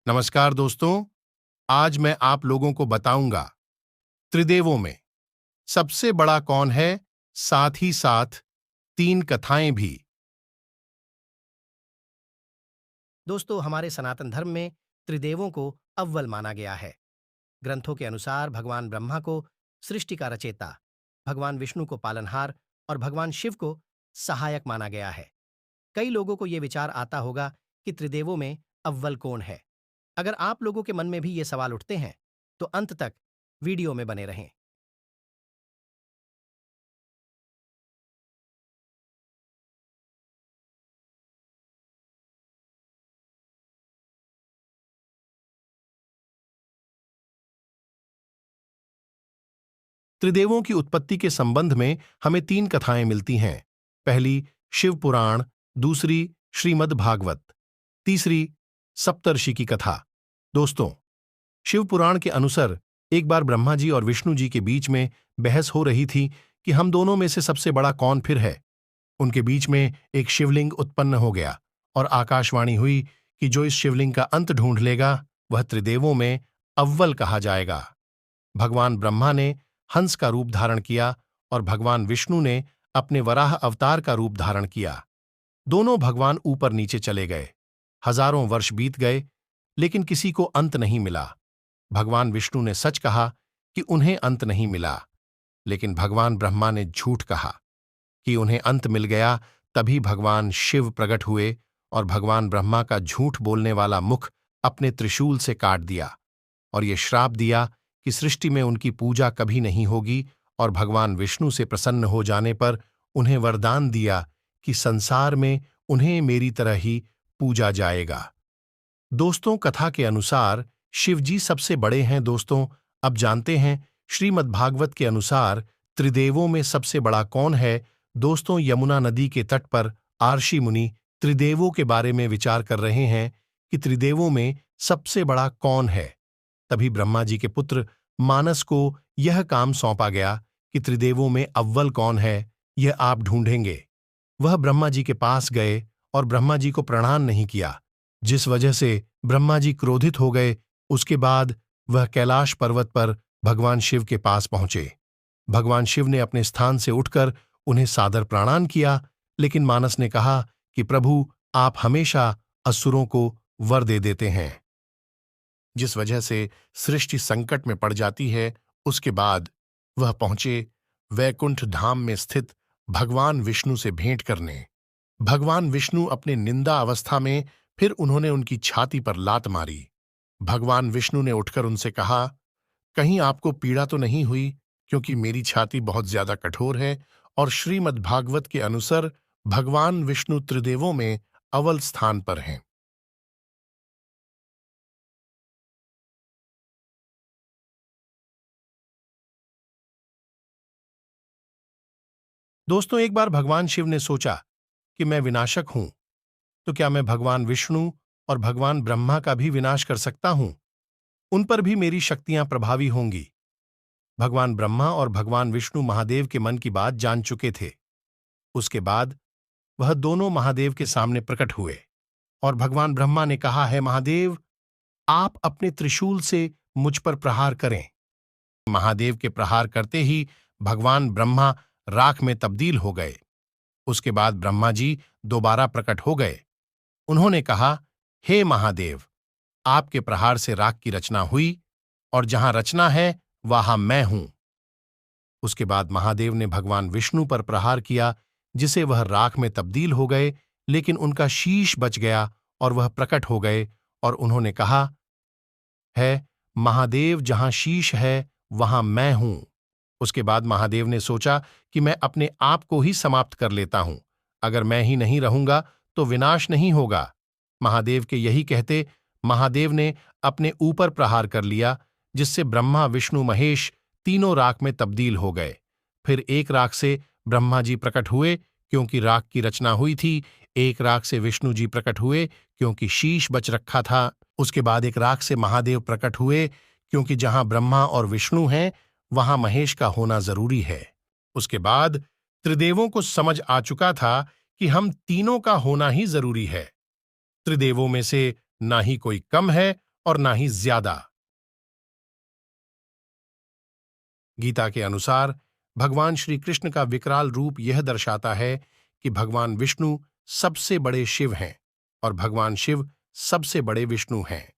नमस्कार दोस्तों। आज मैं आप लोगों को बताऊंगा त्रिदेवों में सबसे बड़ा कौन है, साथ ही साथ तीन कथाएं भी। दोस्तों, हमारे सनातन धर्म में त्रिदेवों को अव्वल माना गया है। ग्रंथों के अनुसार भगवान ब्रह्मा को सृष्टि का रचेता, भगवान विष्णु को पालनहार और भगवान शिव को सहायक माना गया है। कई लोगों को यह विचार आता होगा कि त्रिदेवों में अव्वल कौन है। अगर आप लोगों के मन में भी ये सवाल उठते हैं तो अंत तक वीडियो में बने रहें। त्रिदेवों की उत्पत्ति के संबंध में हमें तीन कथाएं मिलती हैं। पहली शिव पुराण, दूसरी श्रीमद् भागवत, तीसरी सप्तर्षि की कथा। दोस्तों, शिव पुराण के अनुसार एक बार ब्रह्मा जी और विष्णु जी के बीच में बहस हो रही थी कि हम दोनों में से सबसे बड़ा कौन फिर है। उनके बीच में एक शिवलिंग उत्पन्न हो गया और आकाशवाणी हुई कि जो इस शिवलिंग का अंत ढूंढ लेगा वह त्रिदेवों में अव्वल कहा जाएगा। भगवान ब्रह्मा ने हंस का रूप धारण किया और भगवान विष्णु ने अपने वराह अवतार का रूप धारण किया। दोनों भगवान ऊपर नीचे चले गए। हजारों वर्ष बीत गए, लेकिन किसी को अंत नहीं मिला। भगवान विष्णु ने सच कहा कि उन्हें अंत नहीं मिला, लेकिन भगवान ब्रह्मा ने झूठ कहा कि उन्हें अंत मिल गया। तभी भगवान शिव प्रकट हुए और भगवान ब्रह्मा का झूठ बोलने वाला मुख अपने त्रिशूल से काट दिया और ये श्राप दिया कि सृष्टि में उनकी पूजा कभी नहीं होगी। और भगवान विष्णु से प्रसन्न हो जाने पर उन्हें वरदान दिया कि संसार में उन्हें मेरी तरह ही पूजा जाएगा। दोस्तों, कथा के अनुसार शिवजी सबसे बड़े हैं। दोस्तों, अब जानते हैं श्रीमद्भागवत के अनुसार त्रिदेवों में सबसे बड़ा कौन है। दोस्तों, यमुना नदी के तट पर आर्षि मुनि त्रिदेवों के बारे में विचार कर रहे हैं कि त्रिदेवों में सबसे बड़ा कौन है। तभी ब्रह्मा जी के पुत्र मानस को यह काम सौंपा गया कि त्रिदेवों में अव्वल कौन है यह आप ढूंढेंगे। वह ब्रह्मा जी के पास गए और ब्रह्मा जी को प्रणाम नहीं किया, जिस वजह से ब्रह्मा जी क्रोधित हो गए। उसके बाद वह कैलाश पर्वत पर भगवान शिव के पास पहुंचे। भगवान शिव ने अपने स्थान से उठकर उन्हें सादर प्रणाम किया, लेकिन मानस ने कहा कि प्रभु, आप हमेशा असुरों को वर दे देते हैं, जिस वजह से सृष्टि संकट में पड़ जाती है। उसके बाद वह पहुंचे वैकुंठ धाम में स्थित भगवान विष्णु से भेंट करने। भगवान विष्णु अपने निंदा अवस्था में, फिर उन्होंने उनकी छाती पर लात मारी। भगवान विष्णु ने उठकर उनसे कहा, कहीं आपको पीड़ा तो नहीं हुई, क्योंकि मेरी छाती बहुत ज्यादा कठोर है। और श्रीमद्भागवत के अनुसार भगवान विष्णु त्रिदेवों में अव्वल स्थान पर हैं। दोस्तों, एक बार भगवान शिव ने सोचा कि मैं विनाशक हूं, तो क्या मैं भगवान विष्णु और भगवान ब्रह्मा का भी विनाश कर सकता हूं? उन पर भी मेरी शक्तियां प्रभावी होंगी। भगवान ब्रह्मा और भगवान विष्णु महादेव के मन की बात जान चुके थे। उसके बाद वह दोनों महादेव के सामने प्रकट हुए और भगवान ब्रह्मा ने कहा, है महादेव, आप अपने त्रिशूल से मुझ पर प्रहार करें। महादेव के प्रहार करते ही भगवान ब्रह्मा राख में तब्दील हो गए। उसके बाद ब्रह्मा जी दोबारा प्रकट हो गए। उन्होंने कहा, हे महादेव, आपके प्रहार से राख की रचना हुई और जहां रचना है वहां मैं हूं। उसके बाद महादेव ने भगवान विष्णु पर प्रहार किया, जिसे वह राख में तब्दील हो गए, लेकिन उनका शीश बच गया और वह प्रकट हो गए। और उन्होंने कहा, है महादेव, जहां शीश है वहां मैं हूं। उसके बाद महादेव ने सोचा कि मैं अपने आप को ही समाप्त कर लेता हूं। अगर मैं ही नहीं रहूंगा तो विनाश नहीं होगा। महादेव के यही कहते महादेव ने अपने ऊपर प्रहार कर लिया, जिससे ब्रह्मा विष्णु महेश तीनों राख में तब्दील हो गए। फिर एक राख से ब्रह्मा जी प्रकट हुए, क्योंकि राख की रचना हुई थी। एक राख से विष्णु जी प्रकट हुए, क्योंकि शीश बच रखा था। उसके बाद एक राख से महादेव प्रकट हुए, क्योंकि जहां ब्रह्मा और विष्णु हैं वहां महेश का होना जरूरी है। उसके बाद त्रिदेवों को समझ आ चुका था कि हम तीनों का होना ही जरूरी है। त्रिदेवों में से ना ही कोई कम है और ना ही ज्यादा। गीता के अनुसार भगवान श्री कृष्ण का विकराल रूप यह दर्शाता है कि भगवान विष्णु सबसे बड़े शिव हैं और भगवान शिव सबसे बड़े विष्णु हैं।